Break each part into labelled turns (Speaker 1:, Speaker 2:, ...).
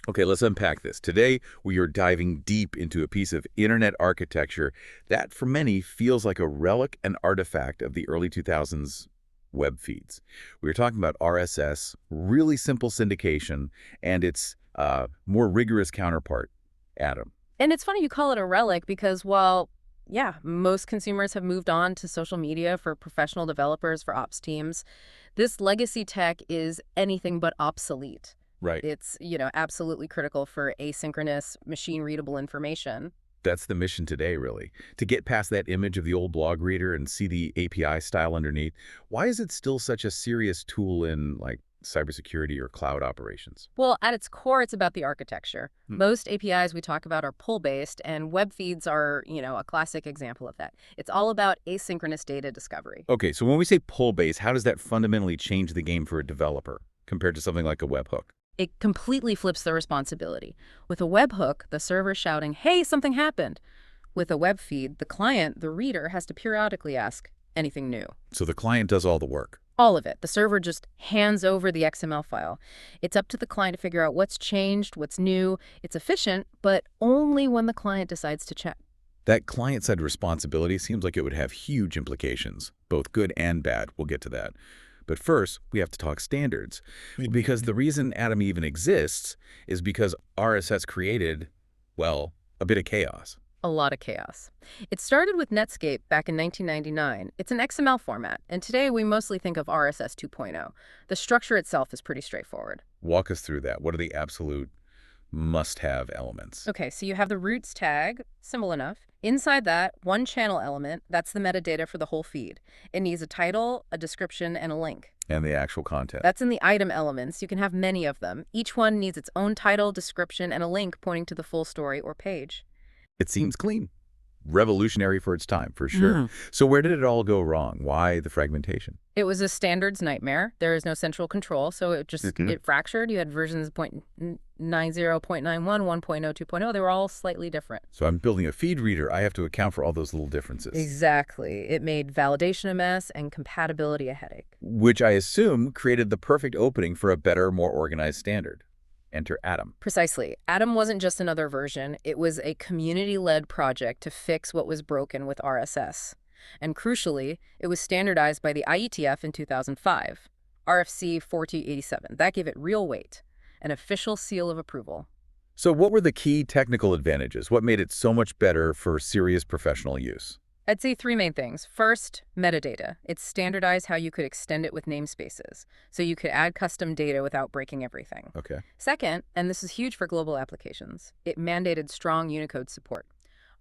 Speaker 1: Okay, let's unpack this. Today, we are diving deep into a piece of internet architecture that, for many, feels like a relic and artifact of the early 2000s web feeds. We're talking about RSS, really simple syndication, and its more rigorous counterpart, Atom.
Speaker 2: And it's funny you call it a relic because while, yeah, most consumers have moved on to social media for professional developers, for ops teams, this legacy tech is anything but obsolete.
Speaker 1: Right.
Speaker 2: It's, absolutely critical for asynchronous, machine-readable information.
Speaker 1: That's the mission today, really. To get past that image of the old blog reader and see the API style underneath, why is it still such a serious tool in, like, cybersecurity or cloud operations?
Speaker 2: Well, at its core, it's about the architecture.
Speaker 1: Hmm.
Speaker 2: Most APIs we talk about are pull-based, and web feeds are, a classic example of that. It's all about asynchronous data discovery.
Speaker 1: Okay, so when we say pull-based, how does that fundamentally change the game for a developer compared to something like a webhook?
Speaker 2: It completely flips the responsibility. With a webhook, the server's shouting, hey, something happened. With a web feed, the client, the reader, has to periodically ask, anything new?
Speaker 1: So the client does all the work.
Speaker 2: All of it. The server just hands over the XML file. It's up to the client to figure out what's changed, what's new. It's efficient, but only when the client decides to check.
Speaker 1: That client-side responsibility seems like it would have huge implications, both good and bad. We'll get to that. But first, we have to talk standards. Because the reason Atom even exists is because RSS created, well, a bit of chaos.
Speaker 2: A lot of chaos. It started with Netscape back in 1999. It's an XML format, and today we mostly think of RSS 2.0. The structure itself is pretty straightforward.
Speaker 1: Walk us through that. What are the absolute must-have elements?
Speaker 2: Okay, so you have the roots tag, simple enough. Inside that, one channel element, that's the metadata for the whole feed. It needs a title, a description, and a link.
Speaker 1: And the actual content.
Speaker 2: That's in the item elements. You can have many of them. Each one needs its own title, description, and a link pointing to the full story or page.
Speaker 1: It seems clean. Revolutionary for its time, for sure. So where did it all go wrong? Why the fragmentation?
Speaker 2: It was a standards nightmare. There is no central control, so it fractured. You had versions 0.90, 0.91, 1.0, 2.0. They were all slightly different.
Speaker 1: So I'm building a feed reader. I have to account for all those little differences.
Speaker 2: Exactly. It made validation a mess and compatibility a headache.
Speaker 1: Which I assume created the perfect opening for a better, more organized standard. Enter Atom.
Speaker 2: Precisely. Atom wasn't just another version. It was a community-led project to fix what was broken with RSS. And crucially, it was standardized by the IETF in 2005, RFC 4287. That gave it real weight, an official seal of approval.
Speaker 1: So what were the key technical advantages? What made it so much better for serious professional use?
Speaker 2: I'd say three main things. First, metadata. It's standardized how you could extend it with namespaces, so you could add custom data without breaking everything.
Speaker 1: Okay.
Speaker 2: Second, and this is huge for global applications, it mandated strong Unicode support.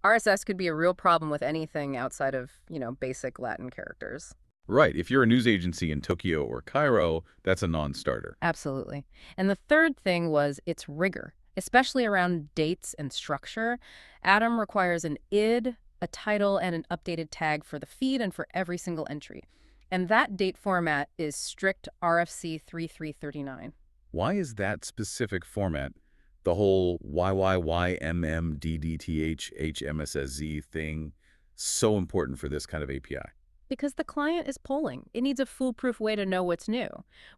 Speaker 2: RSS could be a real problem with anything outside of, basic Latin characters.
Speaker 1: Right. If you're a news agency in Tokyo or Cairo, that's a non-starter.
Speaker 2: Absolutely. And the third thing was its rigor, especially around dates and structure. Atom requires an id, a title, and an updated tag for the feed and for every single entry. And that date format is strict RFC 3339.
Speaker 1: Why is that specific format, the whole YYYMMDDTHHMSSZ thing, so important for this kind of API?
Speaker 2: Because the client is polling. It needs a foolproof way to know what's new.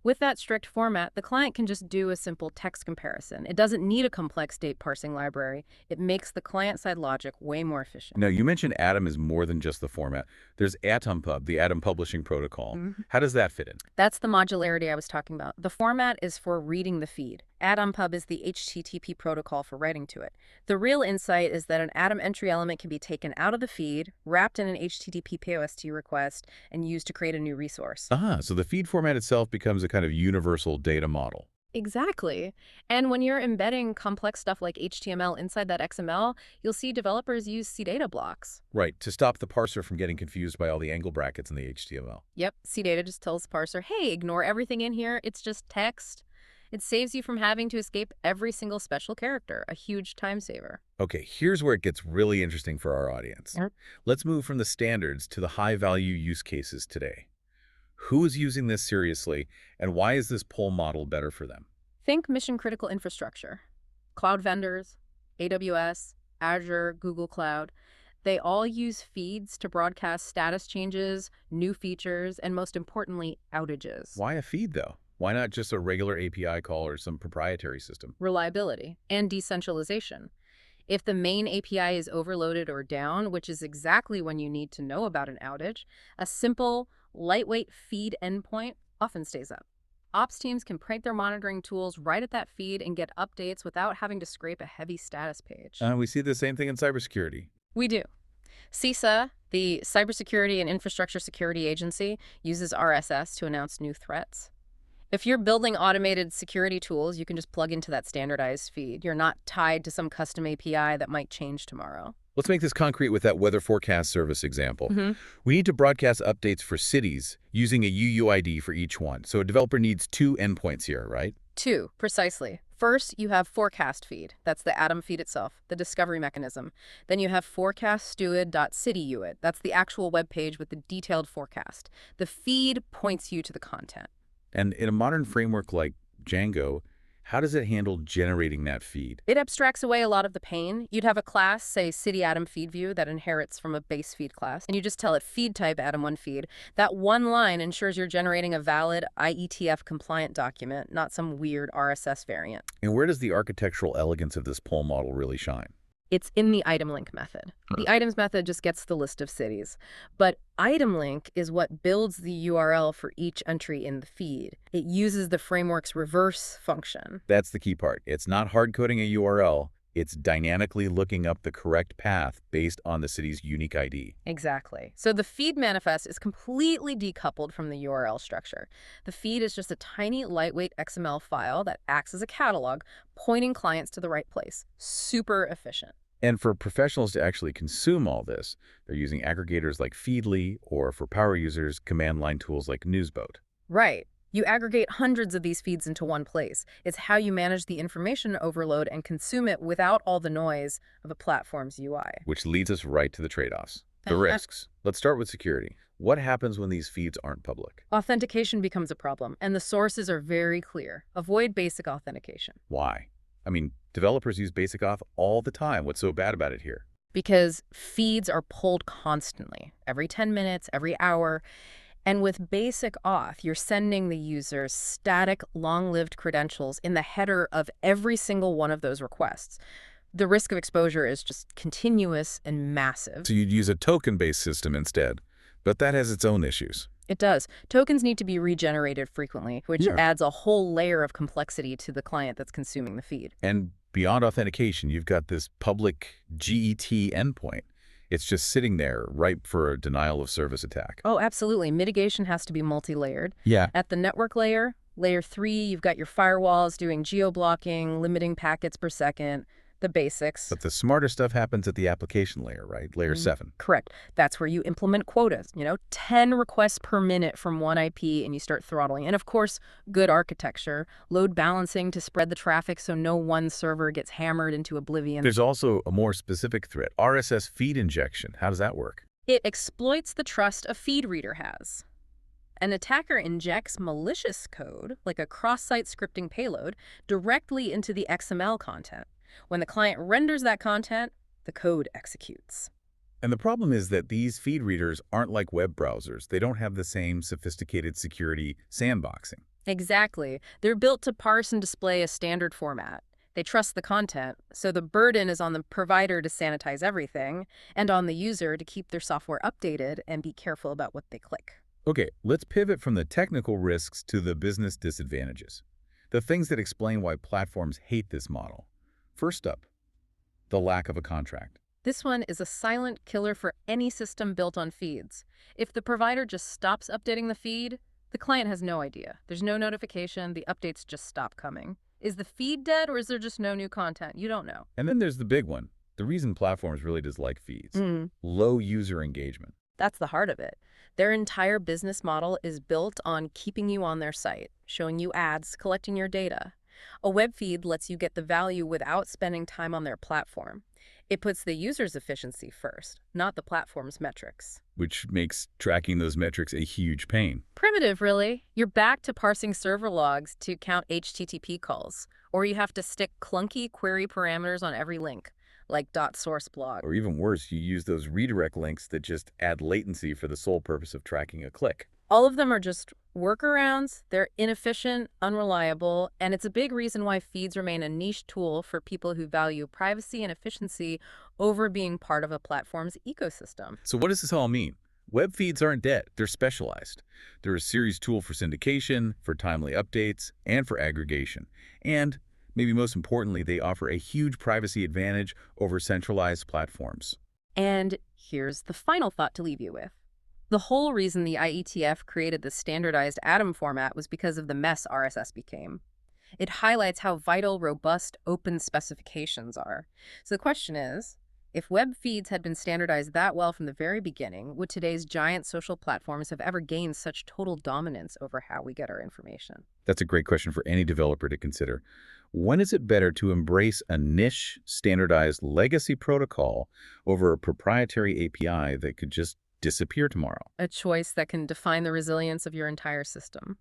Speaker 2: With that strict format, the client can just do a simple text comparison. It doesn't need a complex date parsing library. It makes the client-side logic way more efficient.
Speaker 1: Now, you mentioned Atom is more than just the format. There's AtomPub, the Atom Publishing Protocol. How does that fit in?
Speaker 2: That's the modularity I was talking about. The format is for reading the feed. AtomPub is the HTTP protocol for writing to it. The real insight is that an Atom entry element can be taken out of the feed, wrapped in an HTTP POST request, and used to create a new resource.
Speaker 1: So the feed format itself becomes a kind of universal data model.
Speaker 2: Exactly. And when you're embedding complex stuff like HTML inside that XML, you'll see developers use CData blocks.
Speaker 1: Right, to stop the parser from getting confused by all the angle brackets in the HTML.
Speaker 2: Yep, CData just tells the parser, hey, ignore everything in here, it's just text. It saves you from having to escape every single special character, a huge time saver.
Speaker 1: Okay, here's where it gets really interesting for our audience. Let's move from the standards to the high-value use cases today. Who is using this seriously, and why is this pull model better for them?
Speaker 2: Think mission-critical infrastructure. Cloud vendors, AWS, Azure, Google Cloud, they all use feeds to broadcast status changes, new features, and most importantly, outages.
Speaker 1: Why a feed, though? Why not just a regular API call or some proprietary system?
Speaker 2: Reliability and decentralization. If the main API is overloaded or down, which is exactly when you need to know about an outage, a simple, lightweight feed endpoint often stays up. Ops teams can point their monitoring tools right at that feed and get updates without having to scrape a heavy status page.
Speaker 1: We see the same thing in cybersecurity.
Speaker 2: We do. CISA, the Cybersecurity and Infrastructure Security Agency, uses RSS to announce new threats. If you're building automated security tools, you can just plug into that standardized feed. You're not tied to some custom API that might change tomorrow.
Speaker 1: Let's make this concrete with that weather forecast service example.
Speaker 2: Mm-hmm.
Speaker 1: We need to broadcast updates for cities using a UUID for each one. So a developer needs two endpoints here, right?
Speaker 2: Two, precisely. First, you have forecast feed. That's the Atom feed itself, the discovery mechanism. Then you have forecaststeward.cityuit. That's the actual web page with the detailed forecast. The feed points you to the content.
Speaker 1: And in a modern framework like Django, how does it handle generating that feed?
Speaker 2: It abstracts away a lot of the pain. You'd have a class, say City Atom feed view, that inherits from a base feed class, and you just tell it feed type Atom1 feed. That one line ensures you're generating a valid IETF compliant document, not some weird RSS variant.
Speaker 1: And where does the architectural elegance of this poll model really shine?
Speaker 2: It's in the item link method. The items method just gets the list of cities. But item link is what builds the URL for each entry in the feed. It uses the framework's reverse function.
Speaker 1: That's the key part. It's not hard-coding a URL. It's dynamically looking up the correct path based on the city's unique ID.
Speaker 2: Exactly. So the feed manifest is completely decoupled from the URL structure. The feed is just a tiny, lightweight XML file that acts as a catalog, pointing clients to the right place. Super efficient.
Speaker 1: And for professionals to actually consume all this, they're using aggregators like Feedly, or for power users, command line tools like Newsboat.
Speaker 2: Right. You aggregate hundreds of these feeds into one place. It's how you manage the information overload and consume it without all the noise of a platform's UI.
Speaker 1: Which leads us right to the trade-offs. The risks. Let's start with security. What happens when these feeds aren't public?
Speaker 2: Authentication becomes a problem, and the sources are very clear. Avoid basic authentication.
Speaker 1: Why? I mean, developers use basic auth all the time. What's so bad about it here?
Speaker 2: Because feeds are pulled constantly, every 10 minutes, every hour. And with basic auth, you're sending the user static, long-lived credentials in the header of every single one of those requests. The risk of exposure is just continuous and massive.
Speaker 1: So you'd use a token-based system instead, but that has its own issues.
Speaker 2: It does. Tokens need to be regenerated frequently, which adds a whole layer of complexity to the client that's consuming the feed.
Speaker 1: And beyond authentication, you've got this public GET endpoint. It's just sitting there ripe for a denial of service attack.
Speaker 2: Oh, absolutely. Mitigation has to be multi-layered.
Speaker 1: Yeah.
Speaker 2: At the network layer, layer 3, you've got your firewalls doing geo-blocking, limiting packets per second, the basics.
Speaker 1: But the smarter stuff happens at the application layer, right? Layer 7.
Speaker 2: Correct. That's where you implement quotas, 10 requests per minute from one IP, and you start throttling. And of course, good architecture, load balancing to spread the traffic so no one server gets hammered into oblivion.
Speaker 1: There's also a more specific threat, RSS feed injection. How does that work?
Speaker 2: It exploits the trust a feed reader has. An attacker injects malicious code, like a cross-site scripting payload, directly into the XML content. When the client renders that content, the code executes.
Speaker 1: And the problem is that these feed readers aren't like web browsers. They don't have the same sophisticated security sandboxing.
Speaker 2: Exactly. They're built to parse and display a standard format. They trust the content, so the burden is on the provider to sanitize everything, and on the user to keep their software updated and be careful about what they click.
Speaker 1: Okay, let's pivot from the technical risks to the business disadvantages. The things that explain why platforms hate this model. First up, the lack of a contract.
Speaker 2: This one is a silent killer for any system built on feeds. If the provider just stops updating the feed, the client has no idea. There's no notification, the updates just stop coming. Is the feed dead, or is there just no new content? You don't know.
Speaker 1: And then there's the big one. The reason platforms really dislike feeds. Low user engagement.
Speaker 2: That's the heart of it. Their entire business model is built on keeping you on their site, showing you ads, collecting your data. A web feed lets you get the value without spending time on their platform. It puts the user's efficiency first, not the platform's metrics.
Speaker 1: Which makes tracking those metrics a huge pain.
Speaker 2: Primitive, really. You're back to parsing server logs to count HTTP calls, or you have to stick clunky query parameters on every link, like .sourceblog.
Speaker 1: Or even worse, you use those redirect links that just add latency for the sole purpose of tracking a click.
Speaker 2: All of them are just Workarounds, they're inefficient, unreliable, and it's a big reason why feeds remain a niche tool for people who value privacy and efficiency over being part of a platform's ecosystem.
Speaker 1: So what does this all mean? Web feeds aren't dead. They're specialized. They're a series tool for syndication, for timely updates, and for aggregation. And, maybe most importantly, they offer a huge privacy advantage over centralized platforms.
Speaker 2: And here's the final thought to leave you with. The whole reason the IETF created the standardized Atom format was because of the mess RSS became. It highlights how vital, robust, open specifications are. So the question is, if web feeds had been standardized that well from the very beginning, would today's giant social platforms have ever gained such total dominance over how we get our information?
Speaker 1: That's a great question for any developer to consider. When is it better to embrace a niche, standardized legacy protocol over a proprietary API that could just disappear tomorrow?
Speaker 2: A choice that can define the resilience of your entire system.